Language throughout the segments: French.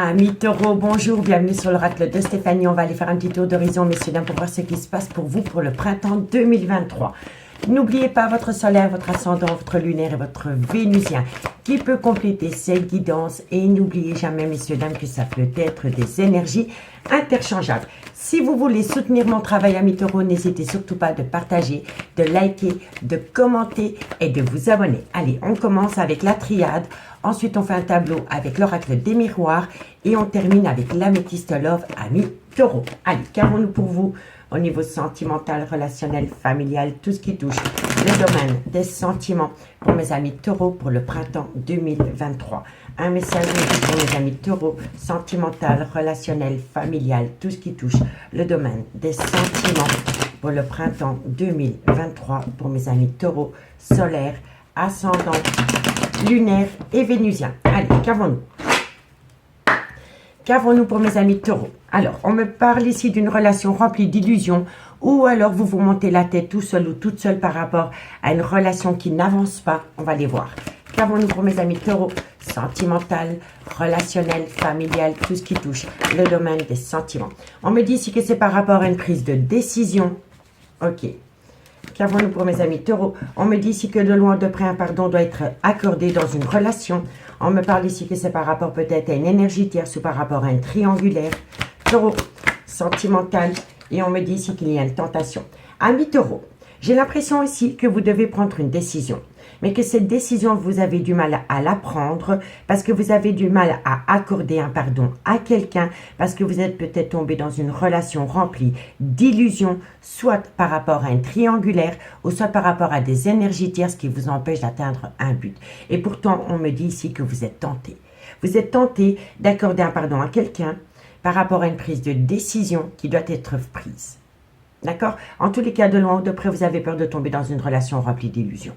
Amis taureaux, bonjour, bienvenue sur l'oracle de Stéphanie. On va aller faire un petit tour d'horizon, messieurs, dames, pour voir ce qui se passe pour vous pour le printemps 2023. N'oubliez pas votre solaire, votre ascendant, votre lunaire et votre vénusien qui peut compléter cette guidance. Et n'oubliez jamais, messieurs, dames, que ça peut être des énergies interchangeables. Si vous voulez soutenir mon travail, amis taureaux, n'hésitez surtout pas de partager, de liker, de commenter et de vous abonner. Allez, on commence avec la triade. Ensuite, on fait un tableau avec l'oracle des miroirs et on termine avec l'améthyste love, amis taureaux. Allez, qu'avons-nous pour vous au niveau sentimental, relationnel, familial, tout ce qui touche le domaine des sentiments pour mes amis taureaux pour le printemps 2023. Un message pour mes amis taureaux, sentimental, relationnel, familial, tout ce qui touche le domaine des sentiments pour le printemps 2023 pour mes amis taureaux, solaire, ascendant, lunaire et vénusien. Allez, qu'avons-nous? Qu'avons-nous pour mes amis taureaux? Alors, on me parle ici d'une relation remplie d'illusions ou alors vous vous montez la tête tout seul ou toute seule par rapport à une relation qui n'avance pas. On va les voir. Qu'avons-nous pour mes amis taureaux? Sentimental, relationnel, familial, tout ce qui touche le domaine des sentiments. On me dit ici que c'est par rapport à une prise de décision. Ok. Qu'avons-nous pour mes amis taureaux? On me dit ici que de loin de près un pardon doit être accordé dans une relation. On me parle ici que c'est par rapport peut-être à une énergie tierce ou par rapport à un triangulaire. Taureau, sentimental. Et on me dit ici qu'il y a une tentation. Amis taureaux, j'ai l'impression ici que vous devez prendre une décision. Mais que cette décision, vous avez du mal à la prendre parce que vous avez du mal à accorder un pardon à quelqu'un parce que vous êtes peut-être tombé dans une relation remplie d'illusions, soit par rapport à un triangulaire ou soit par rapport à des énergies tierces qui vous empêchent d'atteindre un but. Et pourtant, on me dit ici que vous êtes tenté. Vous êtes tenté d'accorder un pardon à quelqu'un par rapport à une prise de décision qui doit être prise. D'accord? En tous les cas, de loin ou de près, vous avez peur de tomber dans une relation remplie d'illusions.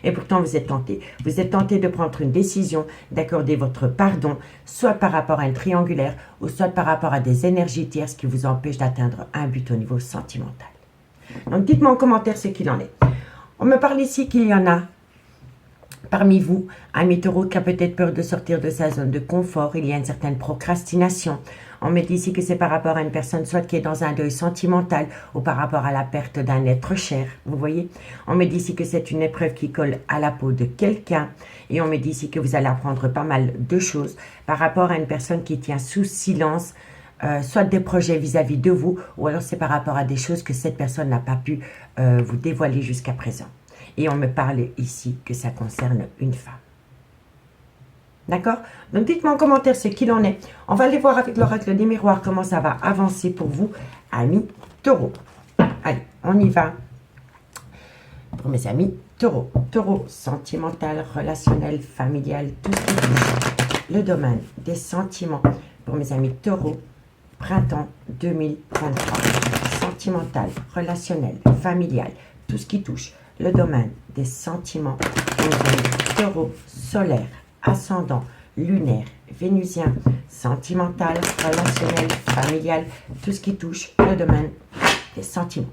Et pourtant, vous êtes tenté. Vous êtes tenté de prendre une décision, d'accorder votre pardon, soit par rapport à un triangulaire, ou soit par rapport à des énergies tierces qui vous empêchent d'atteindre un but au niveau sentimental. Donc, dites-moi en commentaire ce qu'il en est. On me parle ici qu'il y en a parmi vous, amis taureaux, qui a peut-être peur de sortir de sa zone de confort. Il y a une certaine procrastination. On me dit ici que c'est par rapport à une personne soit qui est dans un deuil sentimental ou par rapport à la perte d'un être cher. Vous voyez? On me dit ici que c'est une épreuve qui colle à la peau de quelqu'un. Et on me dit ici que vous allez apprendre pas mal de choses par rapport à une personne qui tient sous silence soit des projets vis-à-vis de vous ou alors c'est par rapport à des choses que cette personne n'a pas pu vous dévoiler jusqu'à présent. Et on me parle ici que ça concerne une femme. D'accord? Donc, dites-moi en commentaire ce qu'il en est. On va aller voir avec l'oracle des miroirs comment ça va avancer pour vous, amis taureaux. Allez, on y va. Pour mes amis taureaux. Taureau, sentimental, relationnel, familial, tout ce qui touche le domaine des sentiments. Pour mes amis taureaux, printemps 2023. Sentimental, relationnel, familial, tout ce qui touche le domaine des sentiments. Pour mes amis taureaux, solaire, ascendant, lunaire, vénusien, sentimental, relationnel, familial, tout ce qui touche le domaine des sentiments.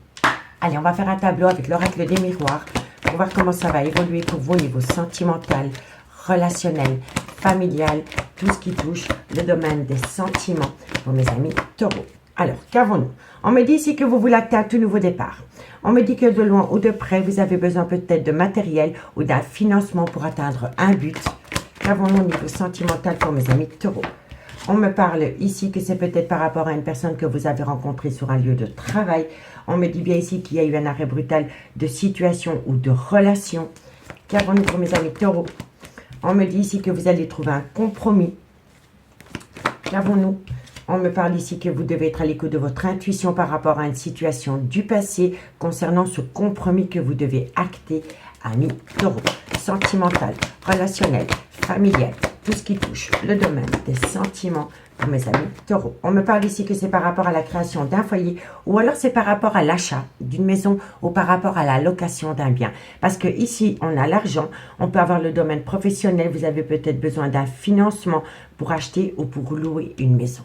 Allez, on va faire un tableau avec l'oracle des miroirs pour voir comment ça va évoluer pour vous au niveau sentimental, relationnel, familial, tout ce qui touche le domaine des sentiments pour mes amis taureaux. Alors, qu'avons-nous? On me dit ici que vous voulez acter un tout nouveau départ. On me dit que de loin ou de près, vous avez besoin peut-être de matériel ou d'un financement pour atteindre un but. Qu'avons-nous au niveau sentimental pour mes amis taureaux? On me parle ici que c'est peut-être par rapport à une personne que vous avez rencontrée sur un lieu de travail. On me dit bien ici qu'il y a eu un arrêt brutal de situation ou de relation. Qu'avons-nous pour mes amis taureaux? On me dit ici que vous allez trouver un compromis. Qu'avons-nous? On me parle ici que vous devez être à l'écoute de votre intuition par rapport à une situation du passé concernant ce compromis que vous devez acter, amis taureaux. Sentimental, relationnel, familial, tout ce qui touche le domaine des sentiments pour mes amis taureaux. On me parle ici que c'est par rapport à la création d'un foyer ou alors c'est par rapport à l'achat d'une maison ou par rapport à la location d'un bien. Parce que ici, on a l'argent, on peut avoir le domaine professionnel, vous avez peut-être besoin d'un financement pour acheter ou pour louer une maison.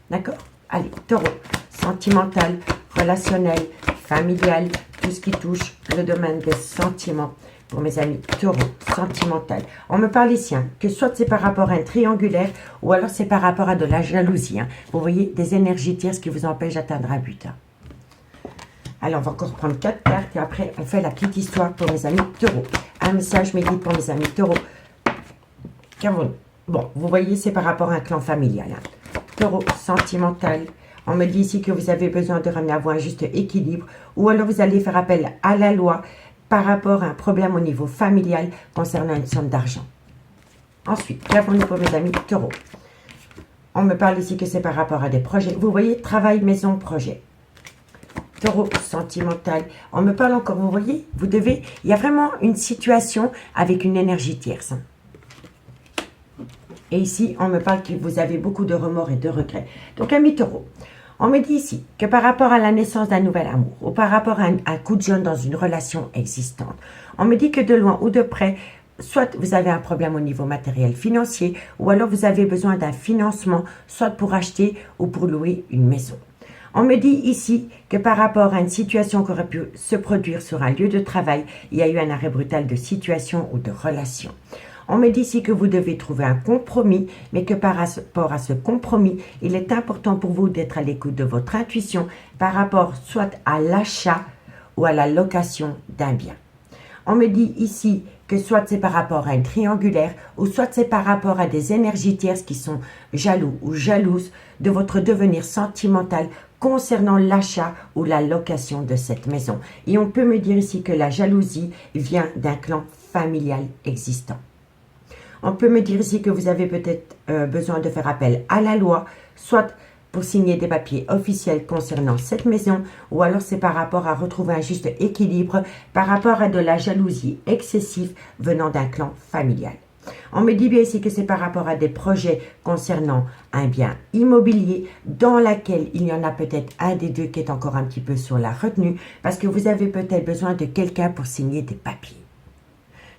D'accord? Allez, taureau, sentimental, relationnel, familial, tout ce qui touche le domaine des sentiments pour mes amis taureaux, sentimental. On me parle ici, que soit c'est par rapport à un triangulaire ou alors c'est par rapport à de la jalousie. Vous voyez, des énergies tierces qui vous empêchent d'atteindre un but. Alors, on va encore prendre 4 cartes et après, on fait la petite histoire pour mes amis taureaux. Un message médit pour mes amis taureaux. Bon, vous voyez, c'est par rapport à un clan familial. Taureau, sentimental. On me dit ici que vous avez besoin de ramener à vous un juste équilibre ou alors vous allez faire appel à la loi par rapport à un problème au niveau familial concernant une somme d'argent. Ensuite, qu'avons-nous pour mes amis taureaux? On me parle ici que c'est par rapport à des projets. Vous voyez, travail, maison, projet. Taureau, sentimental. On me parle encore, vous voyez, il y a vraiment une situation avec une énergie tierce. Et ici, on me parle que vous avez beaucoup de remords et de regrets. Donc, amis taureaux, on me dit ici que par rapport à la naissance d'un nouvel amour ou par rapport à un coup de jeune dans une relation existante, on me dit que de loin ou de près, soit vous avez un problème au niveau matériel financier ou alors vous avez besoin d'un financement, soit pour acheter ou pour louer une maison. On me dit ici que par rapport à une situation qui aurait pu se produire sur un lieu de travail, il y a eu un arrêt brutal de situation ou de relation. On me dit ici que vous devez trouver un compromis, mais que par rapport à ce compromis, il est important pour vous d'être à l'écoute de votre intuition par rapport soit à l'achat ou à la location d'un bien. On me dit ici que soit c'est par rapport à un triangulaire ou soit c'est par rapport à des énergies tierces qui sont jaloux ou jalouses de votre devenir sentimental concernant l'achat ou la location de cette maison. Et on peut me dire ici que la jalousie vient d'un clan familial existant. On peut me dire ici que vous avez peut-être besoin de faire appel à la loi, soit pour signer des papiers officiels concernant cette maison, ou alors c'est par rapport à retrouver un juste équilibre par rapport à de la jalousie excessive venant d'un clan familial. On me dit bien ici que c'est par rapport à des projets concernant un bien immobilier dans lequel il y en a peut-être un des deux qui est encore un petit peu sur la retenue parce que vous avez peut-être besoin de quelqu'un pour signer des papiers.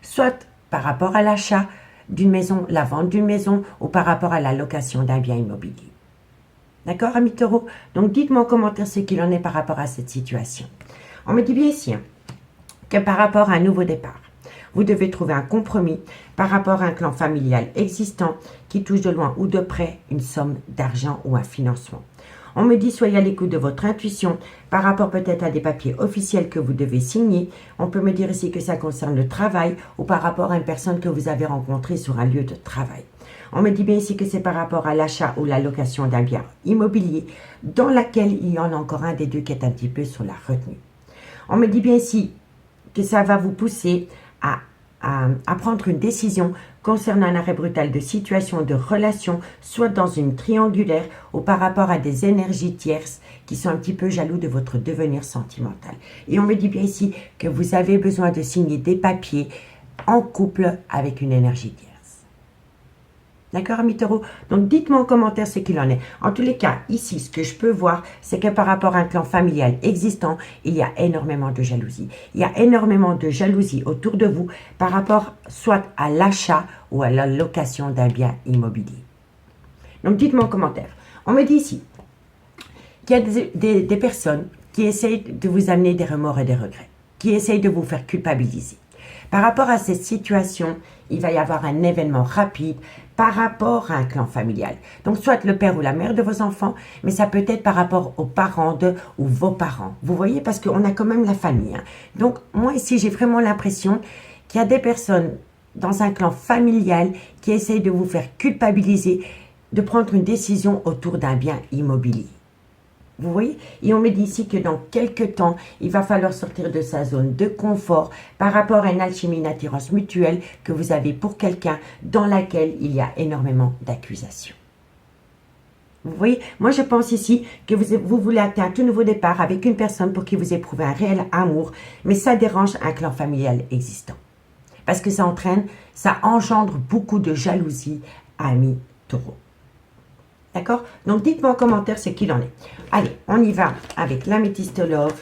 Soit par rapport à l'achat d'une maison, la vente d'une maison ou par rapport à la location d'un bien immobilier. D'accord, amis taureaux? Donc, dites-moi en commentaire ce qu'il en est par rapport à cette situation. On me dit bien ici que par rapport à un nouveau départ, vous devez trouver un compromis par rapport à un clan familial existant qui touche de loin ou de près une somme d'argent ou un financement. On me dit soyez à l'écoute de votre intuition par rapport peut-être à des papiers officiels que vous devez signer. On peut me dire ici que ça concerne le travail ou par rapport à une personne que vous avez rencontrée sur un lieu de travail. On me dit bien ici que c'est par rapport à l'achat ou la location d'un bien immobilier dans laquelle il y en a encore un des deux qui est un petit peu sur la retenue. On me dit bien ici que ça va vous pousser à prendre une décision concernant un arrêt brutal de situation, de relation, soit dans une triangulaire ou par rapport à des énergies tierces qui sont un petit peu jaloux de votre devenir sentimental. Et on me dit bien ici que vous avez besoin de signer des papiers en couple avec une énergie tierce. D'accord, amis taureaux? Donc, dites-moi en commentaire ce qu'il en est. En tous les cas, ici, ce que je peux voir, c'est que par rapport à un clan familial existant, il y a énormément de jalousie. Il y a énormément de jalousie autour de vous par rapport soit à l'achat ou à la location d'un bien immobilier. Donc, dites-moi en commentaire. On me dit ici qu'il y a des personnes qui essayent de vous amener des remords et des regrets, qui essayent de vous faire culpabiliser. Par rapport à cette situation, il va y avoir un événement rapide par rapport à un clan familial. Donc, soit le père ou la mère de vos enfants, mais ça peut être par rapport aux parents de ou vos parents. Vous voyez, parce qu'on a quand même la famille. Donc, moi ici, j'ai vraiment l'impression qu'il y a des personnes dans un clan familial qui essayent de vous faire culpabiliser, de prendre une décision autour d'un bien immobilier. Vous voyez? Et on me dit ici que dans quelques temps, il va falloir sortir de sa zone de confort par rapport à une alchimie, une attirance mutuelle que vous avez pour quelqu'un dans laquelle il y a énormément d'accusations. Vous voyez? Moi, je pense ici que vous voulez atteindre un tout nouveau départ avec une personne pour qui vous éprouvez un réel amour, mais ça dérange un clan familial existant. Parce que ça engendre beaucoup de jalousie, amis taureaux. D'accord? Donc, dites-moi en commentaire ce qu'il en est. Allez, on y va avec l'améthyste love.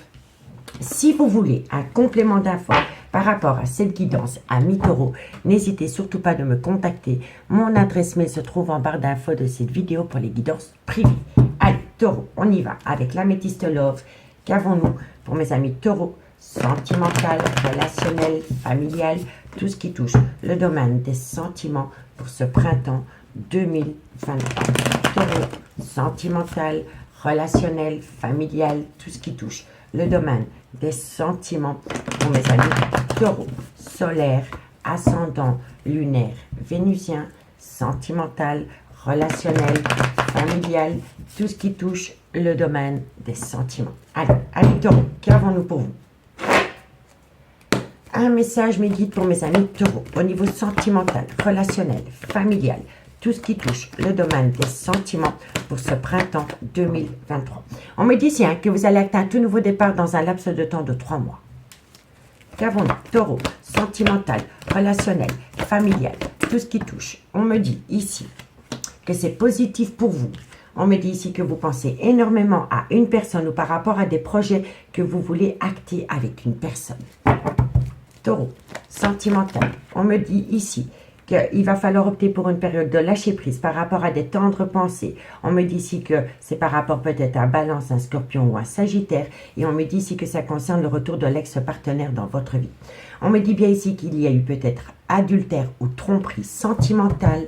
Si vous voulez un complément d'infos par rapport à cette guidance à mi-taureau, n'hésitez surtout pas de me contacter. Mon adresse mail se trouve en barre d'infos de cette vidéo pour les guidances privées. Allez, taureau, on y va avec l'améthyste love. Qu'avons-nous pour mes amis taureau, sentimental, relationnel, familial, tout ce qui touche le domaine des sentiments pour ce printemps 2023. Taureau, sentimental, relationnel, familial, tout ce qui touche le domaine des sentiments pour mes amis taureaux, solaire, ascendant, lunaire, vénusien, sentimental, relationnel, familial, tout ce qui touche le domaine des sentiments. Allez taureau, qu'avons-nous pour vous? Un message, mes guides pour mes amis taureaux, au niveau sentimental, relationnel, familial, tout ce qui touche le domaine des sentiments pour ce printemps 2023. On me dit ici que vous allez atteindre un tout nouveau départ dans un laps de temps de 3 mois. Qu'avons-nous? Taureau, sentimental, relationnel, familial, tout ce qui touche. On me dit ici que c'est positif pour vous. On me dit ici que vous pensez énormément à une personne ou par rapport à des projets que vous voulez acter avec une personne. Taureau, sentimental. On me dit ici qu'il va falloir opter pour une période de lâcher prise par rapport à des tendres pensées. On me dit ici que c'est par rapport peut-être à un Balance, un Scorpion ou un Sagittaire. Et on me dit ici que ça concerne le retour de l'ex-partenaire dans votre vie. On me dit bien ici qu'il y a eu peut-être adultère ou tromperie sentimentale.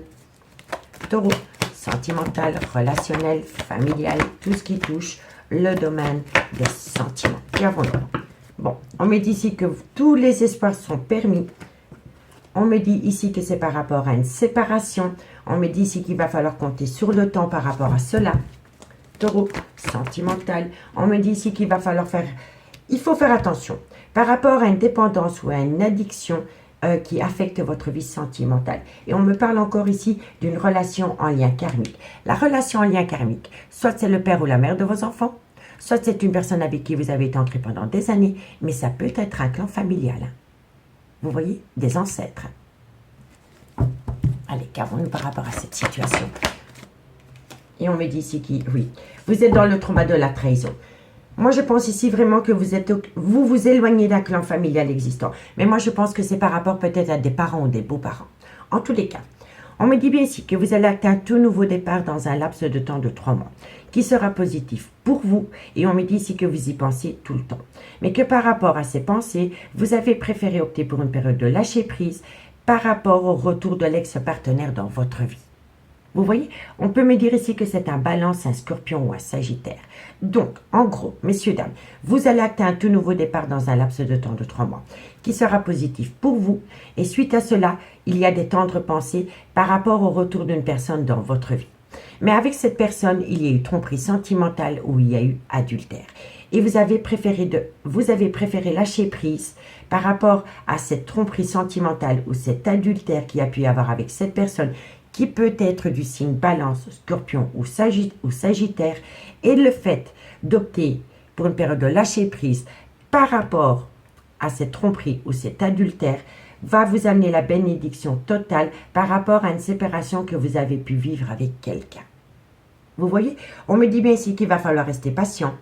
Taureau, sentimental, relationnel, familial, tout ce qui touche le domaine des sentiments. Qu'avons-nous? Bon, on me dit ici que tous les espoirs sont permis. On me dit ici que c'est par rapport à une séparation. On me dit ici qu'il va falloir compter sur le temps par rapport à cela. Taureau, sentimental. On me dit ici qu'il va falloir faire... Il faut faire attention. Par rapport à une dépendance ou à une addiction qui affecte votre vie sentimentale. Et on me parle encore ici d'une relation en lien karmique. La relation en lien karmique, soit c'est le père ou la mère de vos enfants, soit c'est une personne avec qui vous avez été ancré pendant des années, mais ça peut être un clan familial. Vous voyez, des ancêtres. Allez, qu'avons-nous par rapport à cette situation? Et on me dit ici que, oui, vous êtes dans le trauma de la trahison. Moi, je pense ici vraiment que vous vous éloignez d'un clan familial existant. Mais moi, je pense que c'est par rapport peut-être à des parents ou des beaux-parents. En tous les cas, on me dit bien ici que vous allez acter un tout nouveau départ dans un laps de temps de 3 mois, qui sera positif pour vous. Et on me dit ici que vous y pensez tout le temps. Mais que par rapport à ces pensées, vous avez préféré opter pour une période de lâcher prise par rapport au retour de l'ex-partenaire dans votre vie. Vous voyez, on peut me dire ici que c'est un Balance, un Scorpion ou un Sagittaire. Donc, en gros, messieurs, dames, vous allez acter un tout nouveau départ dans un laps de temps de 3 mois, qui sera positif pour vous. Et suite à cela, il y a des tendres pensées par rapport au retour d'une personne dans votre vie. Mais avec cette personne, il y a eu tromperie sentimentale ou il y a eu adultère. Et vous avez préféré lâcher prise par rapport à cette tromperie sentimentale ou cet adultère qui a pu y avoir avec cette personne qui peut être du signe Balance, Scorpion ou Sagittaire, et le fait d'opter pour une période de lâcher prise par rapport à cette tromperie ou cet adultère va vous amener la bénédiction totale par rapport à une séparation que vous avez pu vivre avec quelqu'un. Vous voyez, on me dit bien ici qu'il va falloir rester patient,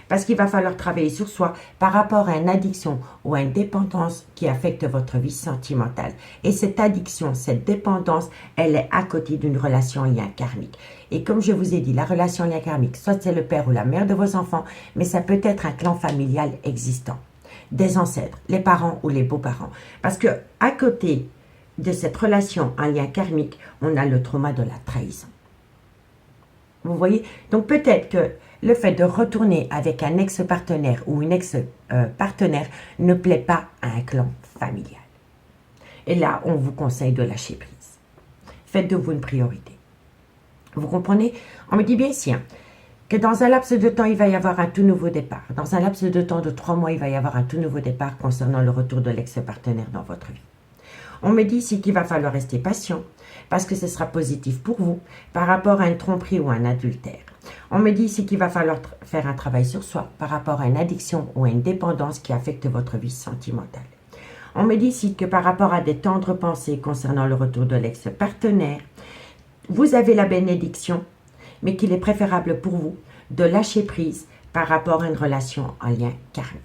parce qu'il va falloir travailler sur soi par rapport à une addiction ou à une dépendance qui affecte votre vie sentimentale. Et cette addiction, cette dépendance, elle est à côté d'une relation en lien karmique. Et comme je vous ai dit, la relation en lien karmique, soit c'est le père ou la mère de vos enfants, mais ça peut être un clan familial existant, des ancêtres, les parents ou les beaux-parents. Parce que à côté de cette relation en lien karmique, on a le trauma de la trahison. Vous voyez? Donc peut-être que le fait de retourner avec un ex-partenaire ou une ex-partenaire ne plaît pas à un clan familial. Et là, on vous conseille de lâcher prise. Faites de vous une priorité. Vous comprenez? On me dit bien ici que dans un laps de temps, il va y avoir un tout nouveau départ. Dans un laps de temps de 3 mois, il va y avoir un tout nouveau départ concernant le retour de l'ex-partenaire dans votre vie. On me dit ici qu'il va falloir rester patient parce que ce sera positif pour vous par rapport à une tromperie ou un adultère. On me dit ici qu'il va falloir faire un travail sur soi par rapport à une addiction ou à une dépendance qui affecte votre vie sentimentale. On me dit ici que par rapport à des tendres pensées concernant le retour de l'ex-partenaire, vous avez la bénédiction, mais qu'il est préférable pour vous de lâcher prise par rapport à une relation en lien karmique.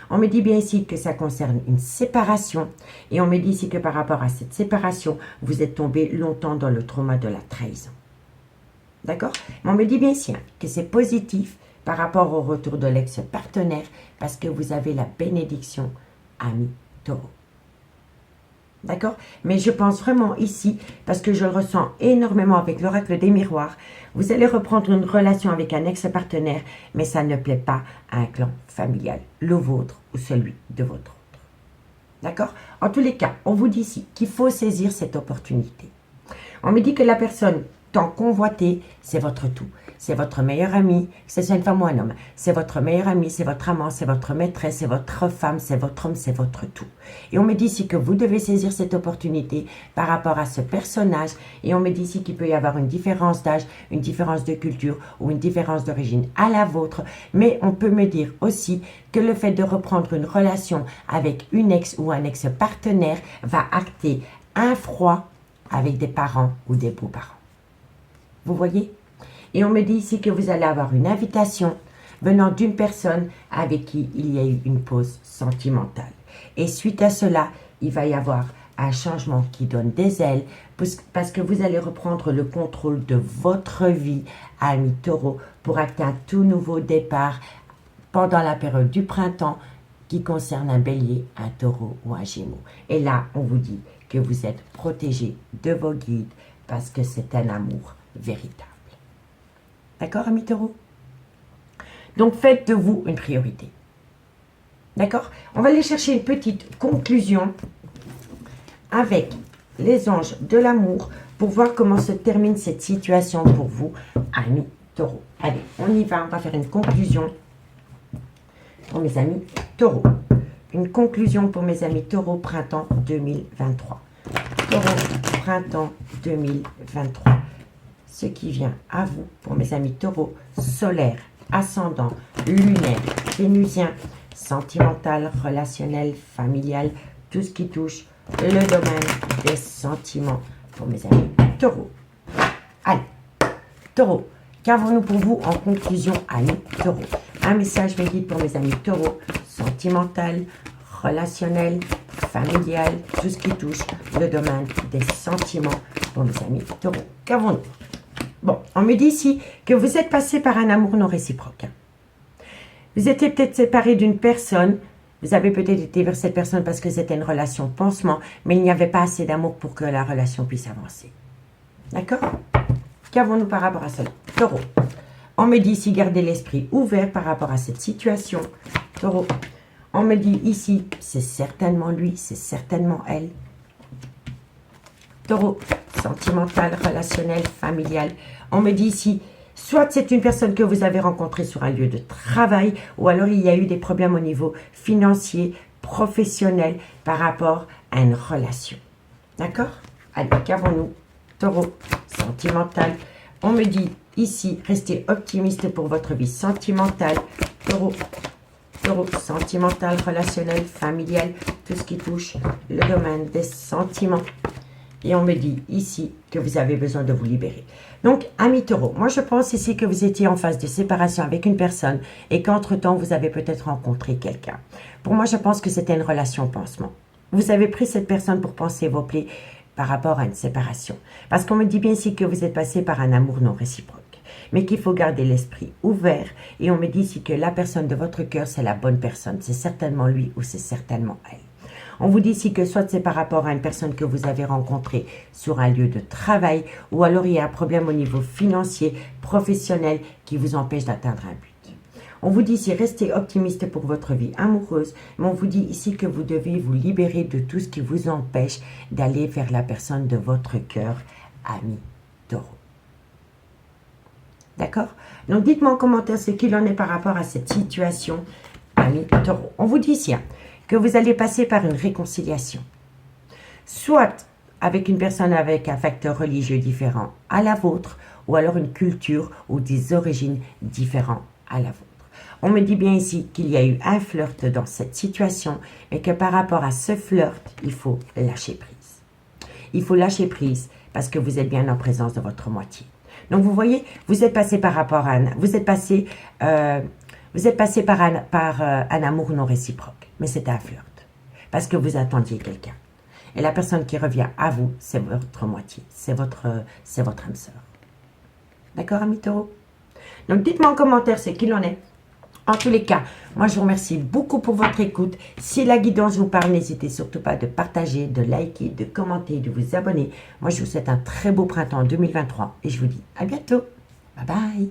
On me dit bien ici que ça concerne une séparation et on me dit ici que par rapport à cette séparation, vous êtes tombé longtemps dans le trauma de la trahison. D'accord? Mais on me dit bien ici que c'est positif par rapport au retour de l'ex-partenaire parce que vous avez la bénédiction, ami taureau. D'accord? Mais je pense vraiment ici, parce que je le ressens énormément avec l'oracle des miroirs, vous allez reprendre une relation avec un ex-partenaire, mais ça ne plaît pas à un clan familial, le vôtre ou celui de votre autre. D'accord? En tous les cas, on vous dit ici qu'il faut saisir cette opportunité. On me dit que la personne tant convoitée, c'est votre tout. C'est votre meilleur ami, que ce soit une femme ou un homme. C'est votre meilleur ami, c'est votre amant, c'est votre maîtresse, c'est votre femme, c'est votre homme, c'est votre tout. Et on me dit ici que vous devez saisir cette opportunité par rapport à ce personnage. Et on me dit ici qu'il peut y avoir une différence d'âge, une différence de culture ou une différence d'origine à la vôtre. Mais on peut me dire aussi que le fait de reprendre une relation avec une ex ou un ex-partenaire va acter un froid avec des parents ou des beaux-parents. Vous voyez? Et on me dit ici que vous allez avoir une invitation venant d'une personne avec qui il y a eu une pause sentimentale. Et suite à cela, il va y avoir un changement qui donne des ailes parce que vous allez reprendre le contrôle de votre vie, ami taureau, pour acter un tout nouveau départ pendant la période du printemps qui concerne un bélier, un taureau ou un gémeaux. Et là, on vous dit que vous êtes protégé de vos guides parce que c'est un amour véritable. D'accord, amis taureaux? Donc, faites de vous une priorité. D'accord? On va aller chercher une petite conclusion avec les anges de l'amour pour voir comment se termine cette situation pour vous, amis taureaux. Allez, on y va. On va faire une conclusion pour mes amis taureaux. Une conclusion pour mes amis taureaux, printemps 2023. Taureau, printemps 2023. Ce qui vient à vous, pour mes amis taureaux, solaire, ascendant, lunaire, vénusien, sentimental, relationnel, familial, tout ce qui touche le domaine des sentiments pour mes amis taureaux. Allez, taureau, qu'avons-nous pour vous en conclusion, amis taureaux? Un message me guide pour mes amis taureaux, sentimental, relationnel, familial, tout ce qui touche le domaine des sentiments pour mes amis taureaux. Qu'avons-nous? Bon, on me dit ici que vous êtes passé par un amour non réciproque. Vous étiez peut-être séparé d'une personne. Vous avez peut-être été vers cette personne parce que c'était une relation pansement, mais il n'y avait pas assez d'amour pour que la relation puisse avancer. D'accord? Qu'avons-nous par rapport à cela? Taureau. On me dit ici, gardez l'esprit ouvert par rapport à cette situation. Taureau. On me dit ici, c'est certainement lui, c'est certainement elle. Taureau, sentimental, relationnel, familial. On me dit ici, soit c'est une personne que vous avez rencontrée sur un lieu de travail, ou alors il y a eu des problèmes au niveau financier, professionnel, par rapport à une relation. D'accord? Allez, qu'avons-nous? Taureau, sentimental. On me dit ici, restez optimiste pour votre vie sentimentale. Taureau, taureau, sentimental, relationnel, familial, tout ce qui touche le domaine des sentiments. Et on me dit ici que vous avez besoin de vous libérer. Donc, amis taureaux, moi je pense ici que vous étiez en phase de séparation avec une personne et qu'entre-temps, vous avez peut-être rencontré quelqu'un. Pour moi, je pense que c'était une relation pansement. Vous avez pris cette personne pour penser vos plaies par rapport à une séparation. Parce qu'on me dit bien ici que vous êtes passé par un amour non réciproque, mais qu'il faut garder l'esprit ouvert. Et on me dit ici que la personne de votre cœur, c'est la bonne personne. C'est certainement lui ou c'est certainement elle. On vous dit ici que soit c'est par rapport à une personne que vous avez rencontrée sur un lieu de travail, ou alors il y a un problème au niveau financier, professionnel, qui vous empêche d'atteindre un but. On vous dit ici, restez optimiste pour votre vie amoureuse, mais on vous dit ici que vous devez vous libérer de tout ce qui vous empêche d'aller vers la personne de votre cœur, ami taureau. D'accord? Donc dites-moi en commentaire ce qu'il en est par rapport à cette situation, ami taureau. On vous dit ici, que vous allez passer par une réconciliation, soit avec une personne avec un facteur religieux différent à la vôtre, ou alors une culture ou des origines différentes à la vôtre. On me dit bien ici qu'il y a eu un flirt dans cette situation, et que par rapport à ce flirt, il faut lâcher prise. Il faut lâcher prise parce que vous êtes bien en présence de votre moitié. Donc vous voyez, vous êtes passé par rapport à par un amour non réciproque. Mais c'est un flirt. Parce que vous attendiez quelqu'un. Et la personne qui revient à vous, c'est votre moitié. C'est votre âme sœur. D'accord, amis taureaux? Donc, dites-moi en commentaire ce qu'il en est En tous les cas, moi je vous remercie beaucoup pour votre écoute. Si la guidance vous parle, n'hésitez surtout pas de partager, de liker, de commenter, de vous abonner. Moi je vous souhaite un très beau printemps 2023 et je vous dis à bientôt. Bye bye.